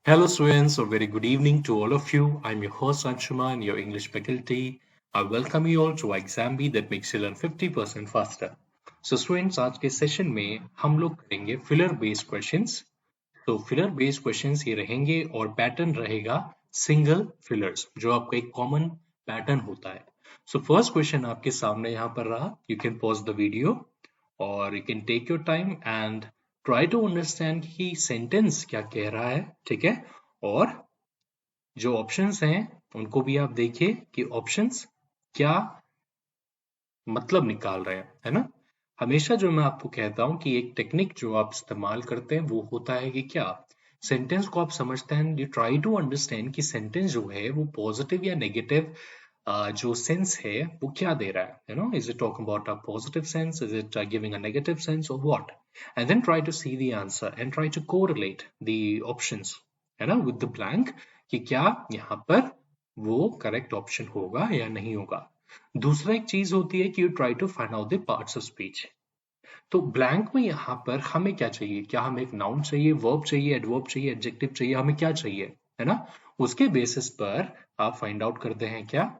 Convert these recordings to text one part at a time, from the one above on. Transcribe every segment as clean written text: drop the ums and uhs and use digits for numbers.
Hello, students. A very good evening to all of you. I'm your host Anshuma and your English faculty. I welcome you all to Exam B that makes you learn 50% faster. So, students, आज के session में हम लोग करेंगे filler based questions. तो filler based questions ये रहेंगे और पैटर्न रहेगा सिंगल फिलर्स, जो आपका एक कॉमन पैटर्न होता है. सो फर्स्ट क्वेश्चन आपके सामने यहाँ पर रहा. You can pause the video और you can take your time and try to understand कि सेंटेंस क्या कह रहा है. ठीक है. और जो ऑप्शंस हैं उनको भी आप देखिए कि ऑप्शंस क्या मतलब निकाल रहे हैं, है ना. हमेशा जो मैं आपको कहता हूं कि एक टेक्निक जो आप इस्तेमाल करते हैं वो होता है कि क्या सेंटेंस को आप समझते हैं, यू ट्राई टू अंडरस्टैंड कि सेंटेंस जो है वो पॉजिटिव या नेगेटिव जो सेंस है वो क्या दे रहा है, you know. Is it talking about a positive sense, is it giving a negative sense और what. And then try to see the answer and try to correlate the options, है ना, विद द ब्लैंक, कि क्या यहाँ पर वो correct option होगा या नहीं होगा. दूसरा एक चीज होती है कि you try to find out the parts of speech. तो ब्लैंक में यहाँ पर हमें क्या चाहिए, क्या हमें एक नाउन चाहिए, वर्ब चाहिए, एडवर्ब चाहिए, एडजेक्टिव चाहिए, हमें क्या चाहिए, है ना. उसके बेसिस पर आप फाइंड आउट करते हैं क्या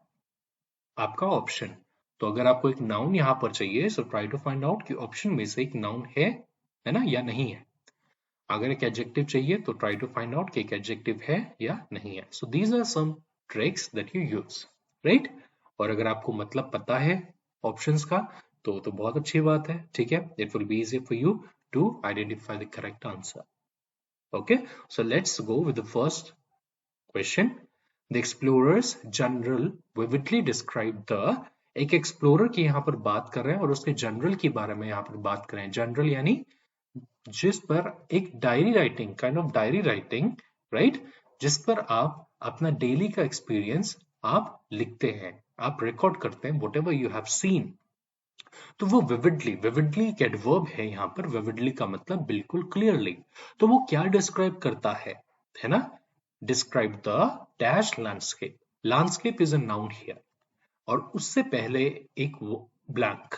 आपका ऑप्शन. तो अगर आपको एक नाउन यहाँ पर चाहिए, so try to find out कि ऑप्शन में से एक नाउन है ना, या नहीं है. अगर एक एडजेक्टिव चाहिए तो ट्राई टू फाइंड आउट कि एक एडजेक्टिव है या नहीं है. So these are some tricks that you use, right. और अगर आपको मतलब पता है ऑप्शंस का तो बहुत अच्छी बात है. ठीक है. It will be easy for you to identify the correct answer. Okay. So let's go with the first question. The explorers journal vividly describe the. एक एक्सप्लोरर की यहाँ पर बात कर रहे हैं और उसके जनरल के बारे में यहाँ पर बात कर रहे हैं. जनरल यानी जिस पर एक diary writing, kind of diary writing, right, जिस पर आप अपना डेली का एक्सपीरियंस आप लिखते हैं, आप रिकॉर्ड करते हैं what ever you have seen. तो वो विविडली, विविडली एक एडवर्ब है यहाँ पर. विविडली का मतलब बिल्कुल क्लियरली. तो वो क्या डिस्क्राइब करता है ना. Describe the dash landscape. Landscape is a noun here और उससे पहले एक ब्लैंक,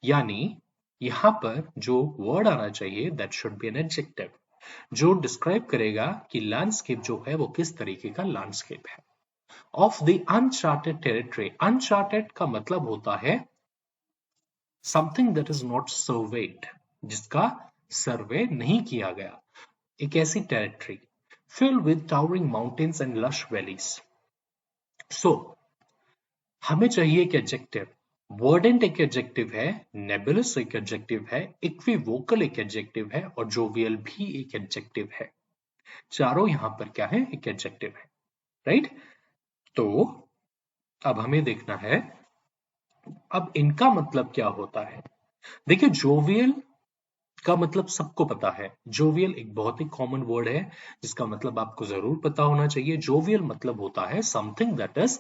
यानी यहां पर जो वर्ड आना चाहिए that should be an adjective, जो डिस्क्राइब करेगा कि लैंडस्केप जो है वो किस तरीके का लैंडस्केप है. Of the uncharted territory. Uncharted का मतलब होता है something that is not surveyed, जिसका सर्वे नहीं किया गया. एक ऐसी territory filled with towering mountains and lush valleys. So हमें चाहिए एक एडजेक्टिव. वर्डेंट एक एडजेक्टिव है, नेबुलस एक एडजेक्टिव है, इक्विवोकल एक एडजेक्टिव है और जोवियल भी एक एडजेक्टिव है. चारों यहां पर क्या है, एक एडजेक्टिव है, राइट. तो अब हमें देखना है अब इनका मतलब क्या होता है. देखिए, जोवियल का मतलब सबको पता है. जोवियल एक बहुत ही कॉमन वर्ड है जिसका मतलब आपको जरूर पता होना चाहिए. जोवियल मतलब होता है something that is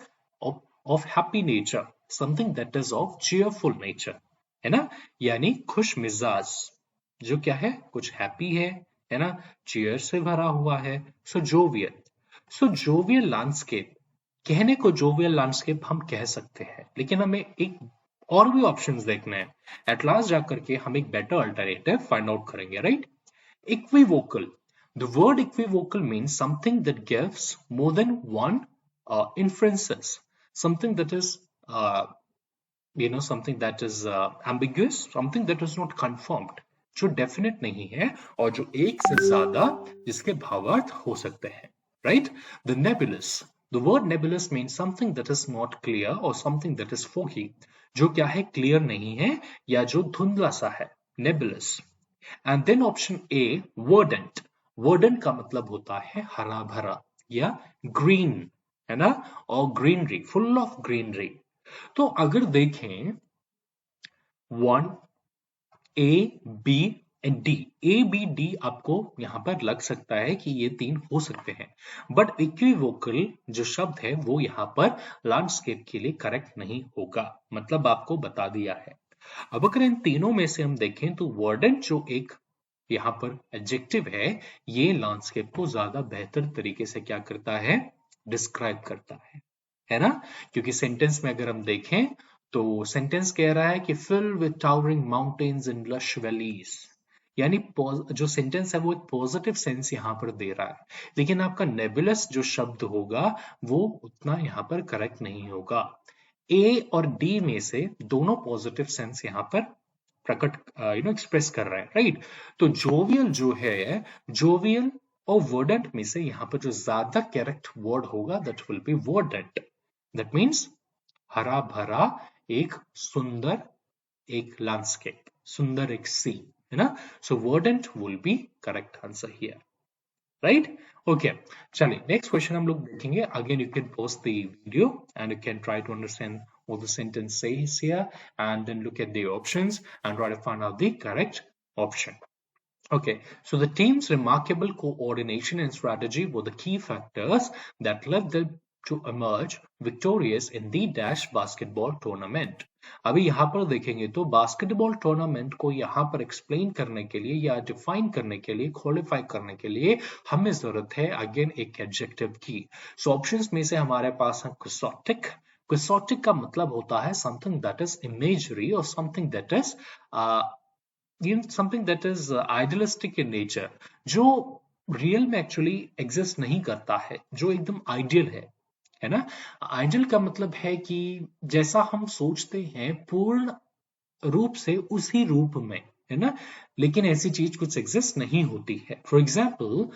of happy nature, something that is of cheerful nature, है ना. यानी खुश मिजाज, जो क्या है, कुछ हैप्पी है ना, चीयर से भरा हुआ है. सो जोवियल. सो जोवियल लैंडस्केप, कहने को जोवियल लैंडस्केप हम कह सकते हैं, लेकिन हमें एक और भी ऑप्शंस देखने हैं. एट लास्ट जाकर के हम एक बेटर अल्टरनेटिव फाइंड आउट करेंगे, right. Equivocal. The word equivocal means something that gives more than one inferences, something that is something that is ambiguous, something that is not confirmed, जो definite नहीं है और जो एक से ज्यादा जिसके भावार्थ हो सकते हैं, right. The नेबुलस. The word नेबुलस means something that is not clear और समथिंग दैट इज foggy, जो क्या है, क्लियर नहीं है या जो धुंधला सा है, nebulous. And then option A, verdant. Verdant का मतलब होता है हरा भरा या ग्रीन, है ना, और ग्रीनरी, फुल ऑफ ग्रीनरी. तो अगर देखें one, A, B and D, A B D आपको यहां पर लग सकता है कि ये तीन हो सकते हैं, बट इक्विवोकल जो शब्द है वो यहां पर लैंडस्केप के लिए करेक्ट नहीं होगा, मतलब आपको बता दिया है. अब अगर इन तीनों में से हम देखें तो वर्डेंट जो एक यहाँ पर एडजेक्टिव है, ये लैंडस्केप को ज्यादा बेहतर तरीके से क्या करता है, डिस्क्राइब करता है ना. क्योंकि सेंटेंस में अगर हम देखें तो सेंटेंस कह रहा है कि fill with towering mountains and lush valleys, यानी जो सेंटेंस है वो एक पॉजिटिव सेंस यहाँ पर दे रहा है, लेकिन आपका नेबुलस जो शब्द होगा वो उतना यहाँ पर करेक्ट नहीं होगा। ए और डी में से दोनों पॉजिटिव सेंस यहाँ पर प्रकट एक्सप्रेस कर रहे हैं, राइट। तो जोवियल जो है, जोवियल और वर्डेंट में से यहाँ पर जो ज्यादा करेक्ट वर्ड होगा that will be verdant. That means हरा भरा एक सुंदर एक लैंडस्केप, सुंदर एक सी, है ना। So verdant will be correct answer here, right. Okay, चलिए नेक्स्ट क्वेश्चन हम लोग देखेंगे। Again you can pause the video and you can try to understand what the sentence says here and then look at the options and try to find out the correct option. Okay, so the team's remarkable coordination and strategy were the key factors that led them to emerge victorious in the dash basketball tournament. अभी यहाँ पर देखेंगे तो basketball tournament को यहाँ पर explain करने के लिए या डिफाइन करने के लिए, क्वालिफाई करने के लिए हमें जरूरत है अगेन एक एडजेक्टिव की। सो ऑप्शंस में से हमारे पास है क्विसोटिक। क्विसोटिक का मतलब होता है समथिंग दैट इज इमेजरी और something that is something that is idealistic in nature, जो रियल में एक्चुअली एग्जिस्ट नहीं करता है, जो एकदम आइडियल है ना। आइडियल का मतलब है कि जैसा हम सोचते हैं पूर्ण रूप से उसी रूप में, है ना, लेकिन ऐसी चीज कुछ एग्जिस्ट नहीं होती है। फॉर एग्जाम्पल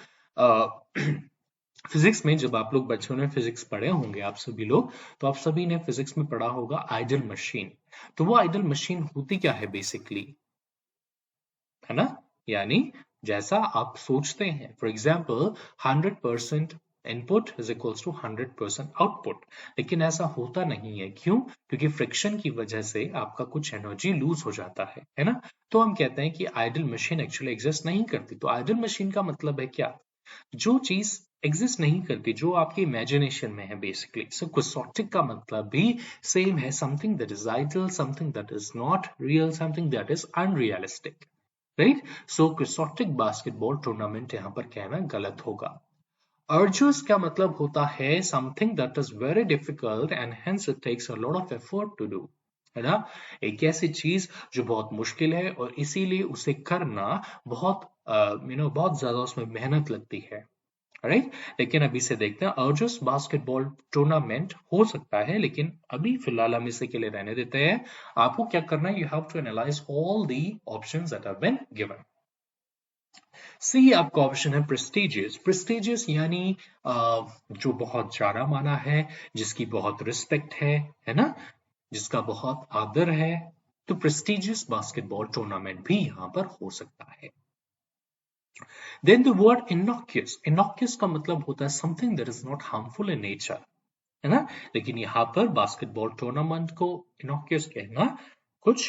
फिजिक्स में जब आप लोग बच्चों ने फिजिक्स पढ़े होंगे, आप सभी लोग, तो आप सभी ने फिजिक्स में पढ़ा होगा आइडियल मशीन। तो वो आइडियल मशीन होती क्या है बेसिकली, है ना, यानी जैसा आप सोचते हैं। For example 100% input is equals to 100% output, लेकिन ऐसा होता नहीं है। क्यों? क्योंकि फ्रिक्शन की वजह से आपका कुछ एनर्जी लूज हो जाता है ना। तो हम कहते हैं कि आइडियल मशीन एक्चुअली एग्जिस्ट नहीं करती। तो आइडियल मशीन का मतलब है क्या? जो चीज एग्जिस्ट नहीं करती, जो आपकी इमेजिनेशन में है बेसिकली। सो क्विसोटिक का मतलब भी सेम है, something that is ideal, something that is not real, something that is unrealistic, right. So quixotic basketball tournament यहां पर कहना गलत होगा। अर्जुस का मतलब होता है something that is very difficult and hence it takes a lot of effort to do, है ना। एक ऐसी चीज जो बहुत मुश्किल है और इसीलिए उसे करना बहुत बहुत ज्यादा उसमें मेहनत लगती है, राइट। लेकिन अभी से देखते हैं, अर्जुस बास्केटबॉल टूर्नामेंट हो सकता है, लेकिन अभी फिलहाल हम इसे के लिए रहने देते हैं। आपको क्या करना है, you have to analyze all the options that have been given. See आपका ऑप्शन है प्रेस्टिजियस। प्रेस्टिजियस यानी जो बहुत ज्यादा माना है, जिसकी बहुत रिस्पेक्ट है ना, जिसका बहुत आदर है। तो प्रेस्टिजियस बास्केटबॉल टूर्नामेंट भी यहां पर हो सकता है। Then the word innocuous. Innocuous का मतलब होता है something that is not harmful in nature, है ना। लेकिन यहाँ पर बास्केटबॉल टूर्नामेंट को innocuous कहना कुछ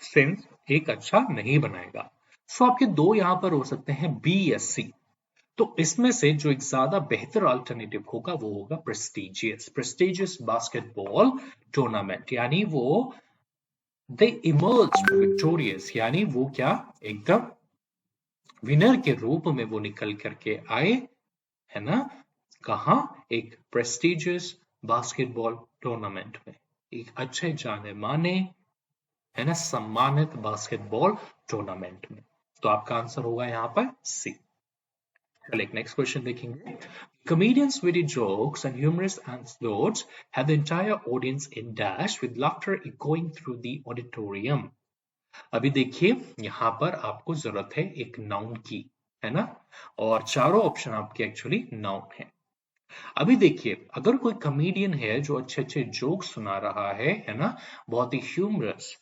सेंस एक अच्छा नहीं बनाएगा। सो आपके दो यहाँ पर हो सकते हैं बी या सी। तो इसमें से जो एक ज्यादा बेहतर अल्टरनेटिव होगा वो होगा प्रेस्टिजियस। प्रेस्टिजियस बास्केटबॉल टूर्नामेंट यानी वो दे इमर्ज विक्टोरियस, यानी वो क्या एकदम विनर के रूप में वो निकल करके आए, है ना। कहा? एक प्रेस्टिजियस बास्केटबॉल टूर्नामेंट में, एक अच्छे जाने माने, है ना, सम्मानित बास्केटबॉल टूर्नामेंट में। तो आपका आंसर होगा यहाँ पर सी। चलिए नेक्स्ट क्वेश्चन देखेंगे। Comedians' witty jokes and humorous anecdotes had the entire audience in dash with laughter echoing through the auditorium. अभी देखिए यहां पर आपको जरूरत है एक नाउन की, है ना, और चारों ऑप्शन आपके एक्चुअली नाउन है। अभी देखिए अगर कोई कमेडियन है जो अच्छे अच्छे जोक सुना रहा है ना, बहुत ही ह्यूमरस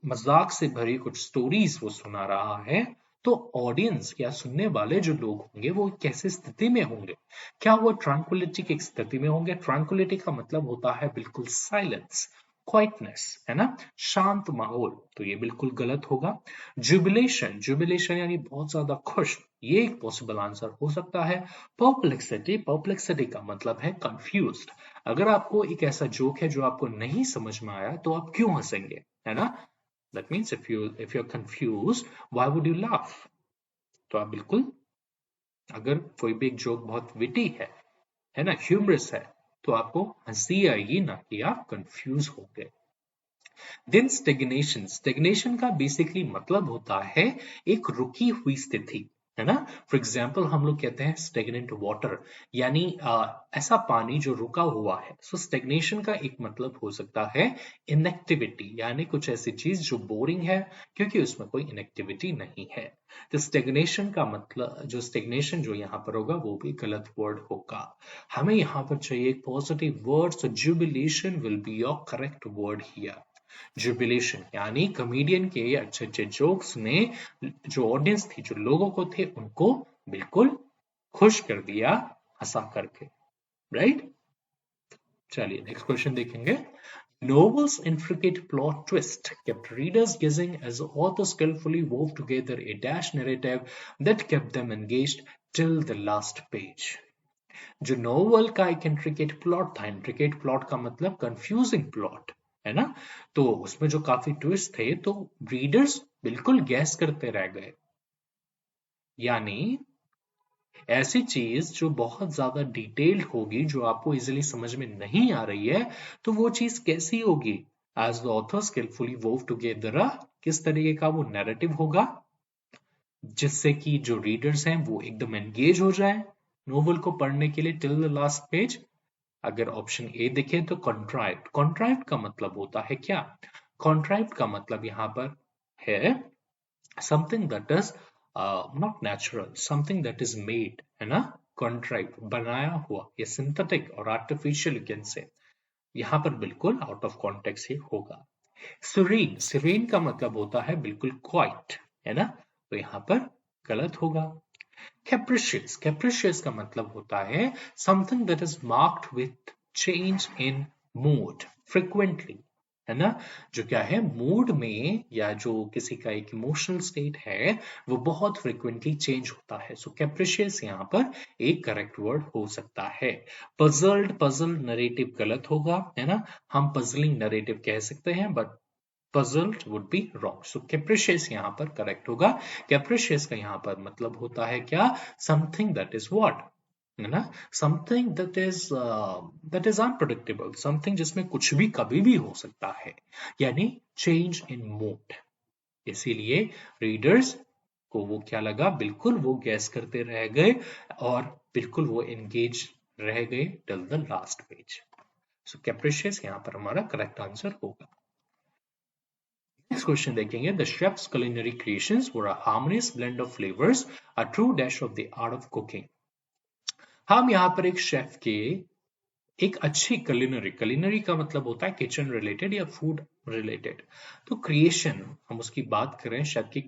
मजाक से भरी कुछ स्टोरीज वो सुना रहा है, तो ऑडियंस या सुनने वाले जो लोग होंगे वो कैसे स्थिति में होंगे? क्या वो ट्रैंक्विलिटी की स्थिति में होंगे? ट्रैंक्विलिटी का मतलब होता है बिल्कुल साइलेंस, क्वाइटनेस, है ना, शांत माहौल। तो ये बिल्कुल गलत होगा। जुबिलेशन, जुबिलेशन यानी बहुत ज्यादा खुश, ये एक पॉसिबल आंसर हो सकता है। परप्लेक्सिटी, परप्लेक्सिटी का मतलब है कंफ्यूज्ड। अगर आपको एक ऐसा जोक है जो आपको नहीं समझ में आया तो आप क्यों हंसेंगे, है ना। That means if you are confused why would you laugh. तो आप बिल्कुल, अगर कोई भी एक जोक बहुत विटी है ना, ह्यूमरस है, तो आपको हंसी आएगी, ना कि आप कंफ्यूज होंगे। देन स्टेग्नेशन, स्टेग्नेशन का बेसिकली मतलब होता है एक रुकी हुई स्थिति, है ना। फॉर एग्जाम्पल हम लोग कहते हैं स्टेगनेंट वाटर, यानी ऐसा पानी जो रुका हुआ है। सो स्टेग्नेशन का एक मतलब हो सकता है इनएक्टिविटी, यानी कुछ ऐसी चीज जो बोरिंग है क्योंकि उसमें कोई इनएक्टिविटी नहीं है। तो स्टेग्नेशन का मतलब, जो स्टेग्नेशन जो यहाँ पर होगा वो भी गलत वर्ड होगा। हमें यहाँ पर चाहिए एक positive word, so jubilation will be your correct word here. Jubilation यानी कॉमेडियन के अच्छे अच्छे जोक्स ने जो ऑडियंस थी, जो लोगों को थे, उनको बिल्कुल खुश कर दिया हंसा करके, राइट। चलिए नेक्स्ट क्वेश्चन देखेंगे। Novel's intricate plot twist kept readers guessing as the author skillfully wove together a dash narrative that kept them engaged till the last page. जो नोवेल का एक इंट्रिकेट प्लॉट था, इंट्रिकेट प्लॉट का मतलब confusing plot, है ना। तो उसमें जो काफी ट्विस्ट थे तो रीडर्स बिल्कुल गैस करते रह गए, यानी ऐसी चीज जो बहुत ज्यादा डिटेल्ड होगी, जो आपको इजीली समझ में नहीं आ रही है, तो वो चीज कैसी होगी। As the author skilfully wove together, किस तरीके का वो नैरेटिव होगा जिससे कि जो रीडर्स हैं वो एकदम एंगेज हो जाए नोवेल को पढ़ने के लिए टिल द लास्ट पेज। अगर ऑप्शन ए देखें तो कॉन्ट्राइव्ड, कॉन्ट्राइव्ड का मतलब होता है क्या। कॉन्ट्राइव्ड का मतलब यहाँ पर है something that is not natural, something that is made, है ना। कॉन्ट्राइव्ड बनाया हुआ, ये सिंथेटिक और आर्टिफिशियल यू कैन से, यहाँ पर बिल्कुल आउट ऑफ कॉन्टेक्स्ट ही होगा। सीरीन, सीरीन का मतलब होता है बिल्कुल क्वाइट, है ना, तो यहाँ पर गलत होगा। कैप्रिशियस, कैप्रिशियस का मतलब होता है something that is marked with change in mood frequently, है ना। जो क्या है मूड में, या जो किसी का एक इमोशनल स्टेट है वो बहुत फ्रिक्वेंटली चेंज होता है। सो कैप्रिशियस यहाँ पर एक करेक्ट वर्ड हो सकता है। पजल्ड, पजल नरेटिव गलत होगा, है ना। हम पजलिंग नरेटिव कह सकते हैं but puzzled would be wrong. So capricious यहाँ पर correct होगा। capricious का यहाँ पर मतलब होता है क्या, something that is what, है ना, something that is unpredictable, something जिसमें कुछ भी कभी भी हो सकता है, यानी change in mood। इसीलिए रीडर्स को वो क्या लगा, बिल्कुल वो गैस करते रह गए और बिल्कुल वो एंगेज रह गए टिल द लास्ट पेज। सो कैप्रिशियस यहाँ पर हमारा करेक्ट आंसर होगा। Next question देखेंगे, the chef's culinary creations were a harmonious blend of flavors, a true dash of the art of cooking. हम यहाँ पर एक शेफ के एक अच्छी culinary, culinary का मतलब होता है किचन रिलेटेड या फूड रिलेटेड, तो क्रिएशन हम उसकी बात करें शेफ की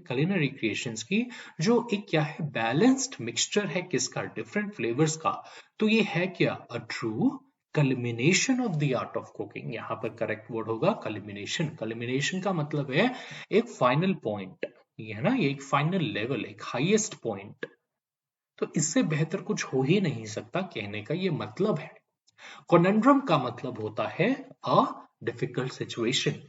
culinary creations की, जो एक क्या है बैलेंस्ड मिक्सचर है किसका, डिफरेंट फ्लेवर्स का, तो ये है क्या, a true culmination of the art of cooking. यहाँ पर करेक्ट वर्ड होगा कल्मिनेशन। कल्मिनेशन का मतलब है एक फाइनल पॉइंट, ये है ना, ये एक फाइनल लेवल, एक हाईएस्ट पॉइंट, तो इससे बेहतर कुछ हो ही नहीं सकता, कहने का ये मतलब है। कॉनंड्रम का मतलब होता है अ डिफिकल्ट सिचुएशन,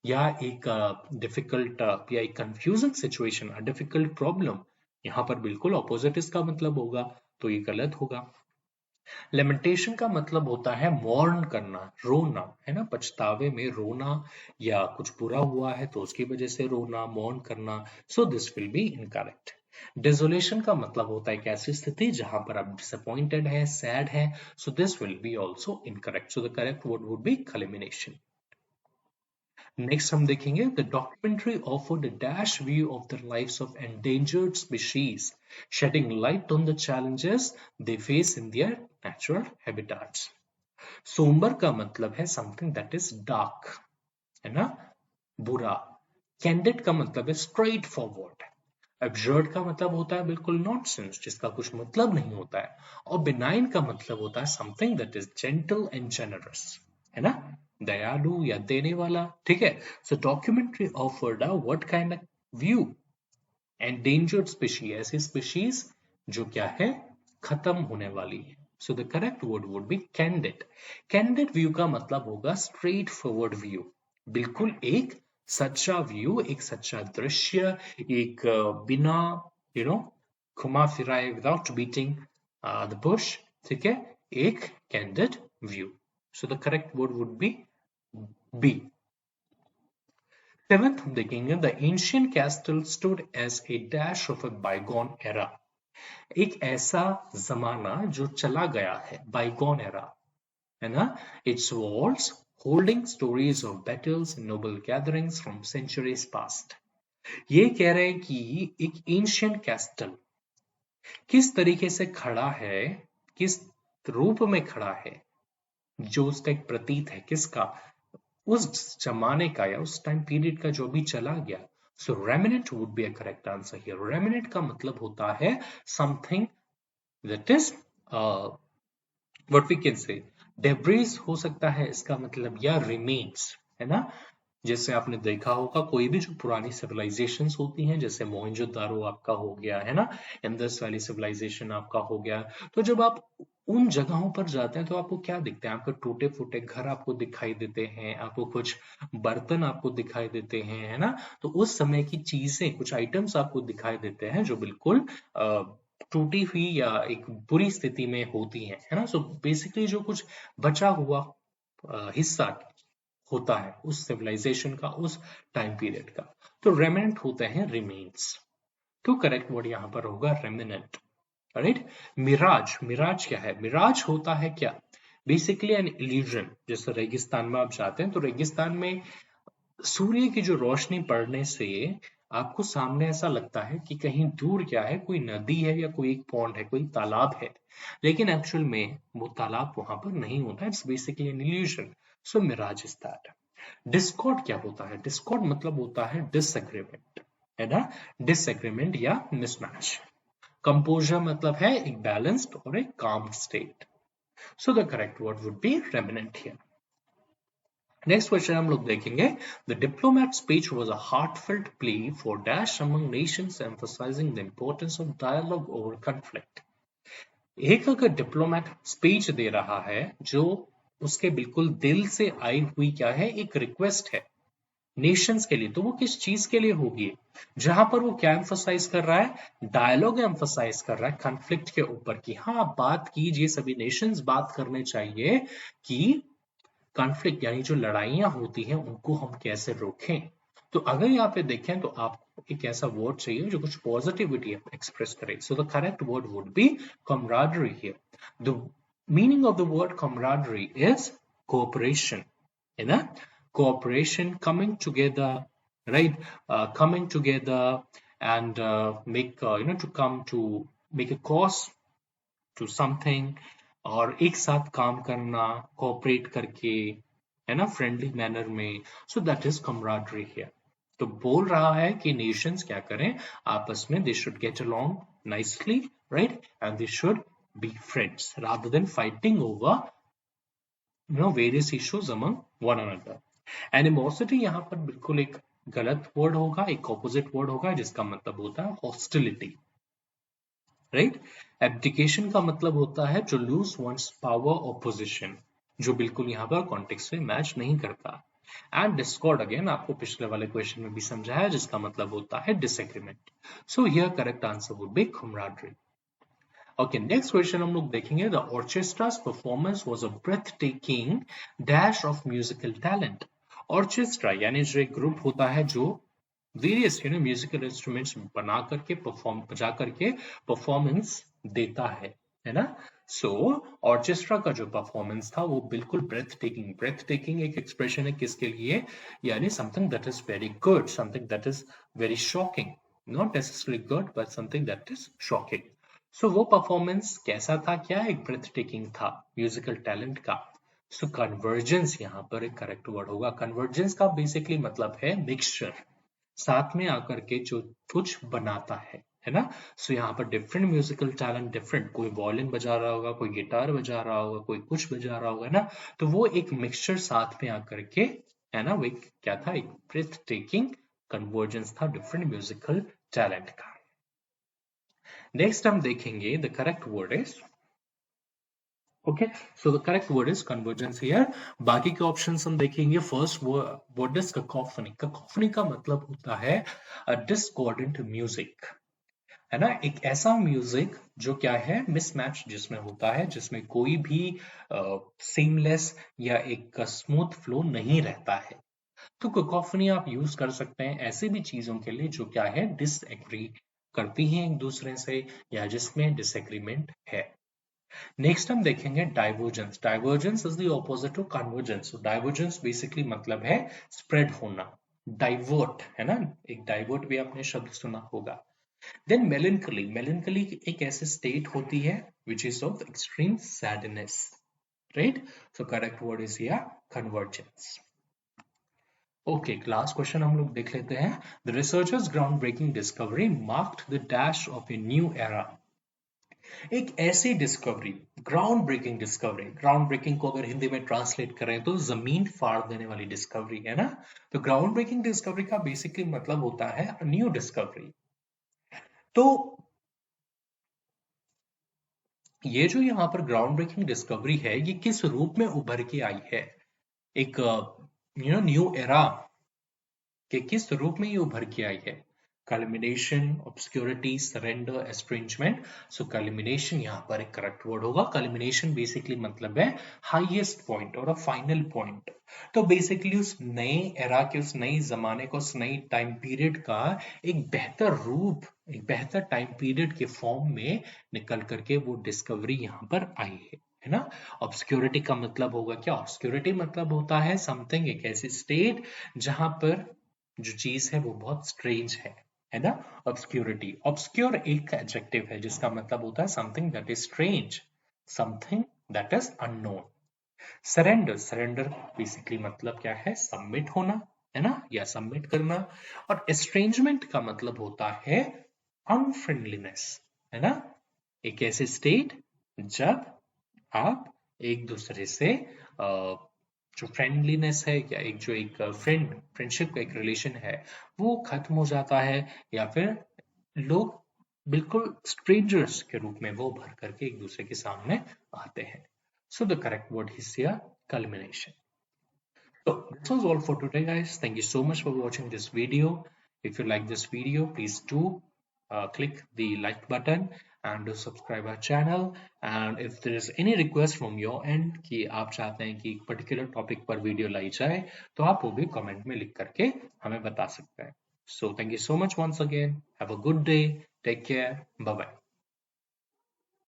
या एक डिफिकल्ट या एक confusing situation, a difficult problem. यहाँ पर बिल्कुल ऑपोजिट इसका मतलब होगा, तो ये गलत होगा। लेमेंटेशन का मतलब होता है मॉर्न करना, रोना, है ना, पछतावे में रोना, या कुछ बुरा हुआ है तो उसकी वजह से रोना, मॉर्न करना। So this will be incorrect. Desolation का मतलब होता है एक ऐसी स्थिति जहां पर आप डिसअपॉइंटेड है, सैड है, सो this will B also incorrect. So the correct word would B culmination. Next हम देखेंगे, the documentary offered a dash view of the lives of endangered species, shedding light on the challenges they face in their natural habitats. Sombre का मतलब है something that is dark, है ना, बुरा। Candid का मतलब है स्ट्रेट फॉरवर्ड। एब्सर्ड का मतलब होता है बिल्कुल नॉनसेंस, जिसका कुछ मतलब नहीं होता है। और बिनाइन का मतलब होता है something that is gentle and generous, है ना, दयालु या देने वाला, ठीक है। So documentary offered what kind of view, endangered species, ऐसी स्पीशीज जो क्या है, खत्म होने वाली है। So the correct word would be candid. Candid view का मतलब होगा स्ट्रेट फॉरवर्ड व्यू, बिल्कुल एक सच्चा व्यू, एक सच्चा दृश्य, एक बिना यू नो घुमा फिराए, विदाउट बीटिंग द बुश, ठीक है, एक candid view. So the correct word would be B, seventh हम देखेंगे the ancient castle stood as a dash of a bygone era. एक ऐसा जमाना जो चला गया है, बाइगॉन एरा, है ना। Its walls holding stories of battles and noble gatherings from centuries past. ये कह रहे हैं कि एक एंशियंट कैस्टल किस तरीके से खड़ा है, किस रूप में खड़ा है, जो उसका एक प्रतीत है किसका, उस जमाने का या उस टाइम पीरियड का जो भी चला गया। So remnant would be a correct answer here. Remnant का मतलब होता है something that is what we can say debris हो सकता है इसका मतलब, या रिमेन्स, है ना। जैसे आपने देखा होगा कोई भी जो पुरानी सिविलाइजेशंस होती हैं, जैसे मोहनजोदारो आपका हो गया, है ना, इंडस वैली सिविलाइजेशन आपका हो गया। तो जब आप उन जगहों पर जाते हैं तो आपको क्या दिखते हैं, आपको टूटे फूटे घर आपको दिखाई देते हैं, आपको कुछ बर्तन आपको दिखाई देते हैं, है ना। तो उस समय की चीजें, कुछ आइटम्स आपको दिखाई देते हैं जो बिल्कुल टूटी हुई या एक बुरी स्थिति में होती हैं, है ना। सो बेसिकली जो कुछ बचा हुआ हिस्सा होता है उस सिविलाइजेशन का, उस टाइम पीरियड का, तो रेमिनेंट होते हैं रिमेन्स। तो करेक्ट वर्ड यहां पर होगा रेमिनेंट, राइट। मिराज, मिराज क्या है, मिराज होता है क्या, बेसिकली एन इल्यूजन। जैसे रेगिस्तान में आप जाते हैं तो रेगिस्तान में सूर्य की जो रोशनी पड़ने से आपको सामने ऐसा लगता है कि कहीं दूर क्या है, कोई नदी है या कोई एक पॉन्ड है, कोई तालाब है, लेकिन एक्चुअल में वो तालाब वहां पर नहीं होता। It's basically an illusion. So mirage is that. Discord क्या होता है, डिस्कॉर्ड मतलब होता है डिसएग्रीमेंट, है ना, डिसएग्रीमेंट या मिसमैच। कंपोजर मतलब है एक बैलेंस्ड और एक calm state. So the correct word would be remnant here. Next question हम लोग देखेंगे the diplomat speech was a heartfelt plea for dash among nations emphasizing the importance of dialogue over conflict. एक अगर diplomat speech दे रहा है जो उसके बिल्कुल दिल से आई हुई क्या है, एक रिक्वेस्ट है नेशंस के लिए, तो वो किस चीज के लिए होगी, जहां पर वो क्या एम्फोसाइज कर रहा है, डायलॉग एम्फोसाइज कर रहा है कॉन्फ्लिक्ट के ऊपर कि हाँ आप बात कीजिए, सभी नेशंस बात करने चाहिए कि कॉन्फ्लिक्ट यानी जो लड़ाइयां होती हैं उनको हम कैसे रोकें। तो अगर यहाँ पे देखें तो आपको एक ऐसा वर्ड चाहिए जो कुछ पॉजिटिविटी एक्सप्रेस करे। सो the correct word would be camaraderie here. The meaning of the word camaraderie is cooperation, है ना, cooperation, coming together, right, coming together and make to come to make a cause to something, और एक साथ काम करना cooperate करके, है ना, फ्रेंडली मैनर में। So that is camaraderie here. तो बोल रहा है कि नेशंस क्या करें आपस में, they should get along nicely, right, and they should be friends rather than fighting over various issues among one another. Animosity यहाँ पर बिल्कुल एक गलत वर्ड होगा, एक ऑपोजिट वर्ड होगा जिसका मतलब होता है हॉस्टिलिटी, राइट। एब्डिकेशन का मतलब होता है टू लूज वंस पावर और पोजिशन, जो बिल्कुल यहाँ पर कॉन्टेक्स्ट से मैच नहीं करता। एंड डिस्कॉर्ड अगेन आपको पिछले वाले क्वेश्चन में भी समझाया, जिसका मतलब होता है disagreement. So here correct answer would be camaraderie. Okay, next question हम लोग देखेंगे the orchestra's performance was a breathtaking dash of musical talent. Orchestra यानी जो एक ग्रुप होता है जो वेरियस म्यूजिकल इंस्ट्रूमेंट्स बना करके बजा करके परफॉर्मेंस देता है ना। सो ऑर्केस्ट्रा का जो परफॉर्मेंस था वो बिल्कुल ब्रेथ टेकिंग, ब्रेथ टेकिंग एक एक्सप्रेशन है किसके लिए, यानी something that is very good, something that is very shocking, not necessarily good but something that is shocking. So वो परफॉर्मेंस कैसा था, क्या एक ब्रेथ टेकिंग था म्यूजिकल टैलेंट का। सो कन्वर्जेंस यहाँ पर एक करेक्ट वर्ड होगा। कन्वर्जेंस का बेसिकली मतलब है मिक्सचर, साथ में आकर के जो कुछ बनाता है ना। सो यहाँ पर डिफरेंट म्यूजिकल टैलेंट, डिफरेंट, कोई वॉयलिन बजा रहा होगा, कोई गिटार बजा रहा होगा, कोई कुछ बजा रहा होगा ना, तो वो एक मिक्सचर साथ में आकर के, है ना, वो एक क्या था, एक ब्रेथ टेकिंग कन्वर्जेंस था डिफरेंट म्यूजिकल टैलेंट का। नेक्स्ट हम देखेंगे the correct word is, okay, so the correct word is convergence here. बाकी के ऑप्शंस हम देखेंगे। First word is cacophony. Cacophony का मतलब होता है डिस्कॉर्डेंट म्यूजिक, है ना, एक ऐसा म्यूजिक जो क्या है, मिसमैच जिसमें होता है, जिसमें कोई भी सीमलेस या एक स्मूथ फ्लो नहीं रहता है। तो कैकोफनी आप यूज कर सकते हैं ऐसे भी चीजों के लिए जो क्या है डिसएग्री करती हैं एक दूसरे से या जिसमें डिसएग्रीमेंट है। नेक्स्ट हम देखेंगे divergence. Divergence is the opposite to convergence. Divergence basically मतलब है स्प्रेड होना, डाइवर्ट है ना, एक डाइवर्ट भी आपने शब्द सुना होगा। देन मेलनकली, मेलनकली एक ऐसी स्टेट होती है which is of extreme sadness, right. So correct word is here convergence. Okay, last question हम लोग देख लेते हैं। The researchers ground breaking discovery marked the dash of a new era. एक ऐसी discovery, ground breaking discovery, ground breaking को अगर हिंदी में ट्रांसलेट करें तो जमीन फाड़ देने वाली डिस्कवरी है ना। तो ग्राउंड ब्रेकिंग डिस्कवरी का बेसिकली मतलब होता है न्यू डिस्कवरी। तो ये जो यहाँ पर ग्राउंड ब्रेकिंग डिस्कवरी है ये किस रूप में उभर के आई है, एक न्यू एरा के किस रूप में ये उभर के आई है। Culmination, obscurity, surrender, estrangement. So culmination यहाँ पर एक करेक्ट वर्ड होगा। कल्मिनेशन बेसिकली मतलब है हाईएस्ट पॉइंट और फाइनल पॉइंट। तो बेसिकली उस नए एरा के, उस नए जमाने का, उस नई टाइम पीरियड का एक बेहतर रूप, एक बेहतर टाइम पीरियड के फॉर्म में निकल करके वो डिस्कवरी यहाँ पर आई है ना। ऑब्सक्योरिटी का मतलब होगा क्या? ऑब्सक्योरिटी मतलब होता है समथिंग, एक ऐसी स्टेट जहां पर जो चीज है वो बहुत स्ट्रेंज है ना। ऑब्सक्योरिटी, ऑब्सक्योर एक एडजेक्टिव है जिसका मतलब होता है something that is strange, something that is unknown. Surrender, surrender basically मतलब क्या है? सबमिट होना है ना, या सबमिट करना। और एस्ट्रेंजमेंट का मतलब होता है अनफ्रेंडलीनेस, है ना। एक ऐसी स्टेट जब आप एक दूसरे से जो फ्रेंडलीनेस है या एक जो एक फ्रेंडशिप का एक रिलेशन है वो खत्म हो जाता है, या फिर लोग बिल्कुल स्ट्रेंजर्स के रूप में वो भर करके एक दूसरे के सामने आते हैं। सो the correct word is here culmination. So this was all for today, guys. Thank you so much for watching this video. If you like this video, please do click the like button and do subscribe our channel. And if there is any request from your end कि आप चाहते हैं कि एक particular topic पर video लाई जाए, तो आप वो भी comment में लिख करके हमें बता सकते हैं. So thank you so much once again. Have a good day. Take care. Bye bye.